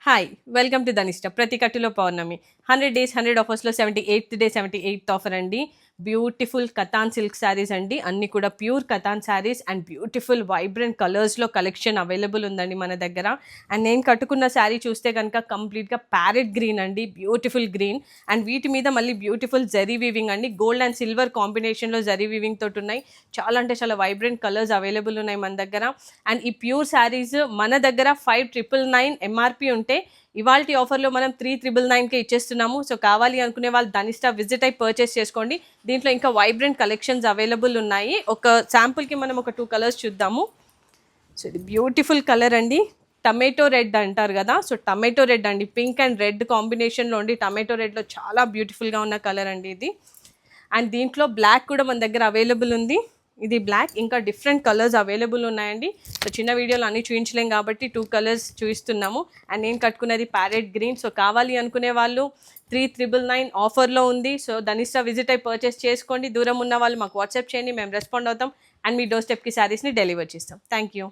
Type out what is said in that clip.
Hi welcome to Dhanishta ప్రతి కట్టులో పౌర్ణమి 100 days 100 ఆఫర్స్లో 78th day 78th offer అండి. Beautiful katan silk saris అండి, అన్నీ కూడా pure katan saris and beautiful vibrant కలర్స్లో కలెక్షన్ అవైలబుల్ ఉందండి మన దగ్గర. అండ్ నేను కట్టుకున్న శారీ చూస్తే కనుక కంప్లీట్గా ప్యారెట్ గ్రీన్ అండి, బ్యూటిఫుల్ గ్రీన్. అండ్ వీటి మీద మళ్ళీ బ్యూటిఫుల్ జరీ వీవింగ్ అండి, గోల్డ్ అండ్ సిల్వర్ కాంబినేషన్లో జరీ వీవింగ్ తోటి ఉన్నాయి. చాలా అంటే చాలా వైబ్రెంట్ కలర్స్ అవైలబుల్ ఉన్నాయి మన దగ్గర. అండ్ ఈ ప్యూర్ శారీస్ మన దగ్గర 5999 ఎంఆర్పి ఉంటే ఇవాల్టి ఆఫర్లో మనం 3999కే ఇచ్చేస్తున్నాము. సో కావాలి అనుకునే వాళ్ళు ధనిష్ట విజిట్ అయి పర్చేస్ చేసుకోండి. దీంట్లో ఇంకా వైబ్రెంట్ కలెక్షన్స్ అవైలబుల్ ఉన్నాయి. ఒక శాంపుల్కి మనం ఒక 2 కలర్స్ చూద్దాము. సో ఇది బ్యూటిఫుల్ కలర్ అండి, టమాటో రెడ్ అంటారు కదా, సో టమాటో రెడ్ అండి, పింక్ అండ్ రెడ్ కాంబినేషన్లో ఉండి టమాటో రెడ్లో చాలా బ్యూటిఫుల్గా ఉన్న కలర్ అండి ఇది. అండ్ దీంట్లో బ్లాక్ కూడా మన దగ్గర అవైలబుల్ ఉంది. ఇది బ్లాక్, ఇంకా డిఫరెంట్ కలర్స్ అవైలబుల్ ఉన్నాయండి. సో చిన్న వీడియోలో అన్నీ చూపించలేం కాబట్టి 2 కలర్స్ చూపిస్తున్నాము. అండ్ నేను కట్టుకునేది ప్యారెట్ గ్రీన్. సో కావాలి అనుకునే వాళ్ళు 3999 ఆఫర్లో ఉంది. సో ధనిష్ట విజిట్ అయి పర్చేస్ చేసుకోండి. దూరం ఉన్న వాళ్ళు మాకు వాట్సాప్ చేయండి, మేము రెస్పాండ్ అవుతాం. అండ్ మీ డోర్ స్టెప్కి శారీస్ని డెలివర్ చేస్తాం. Thank you.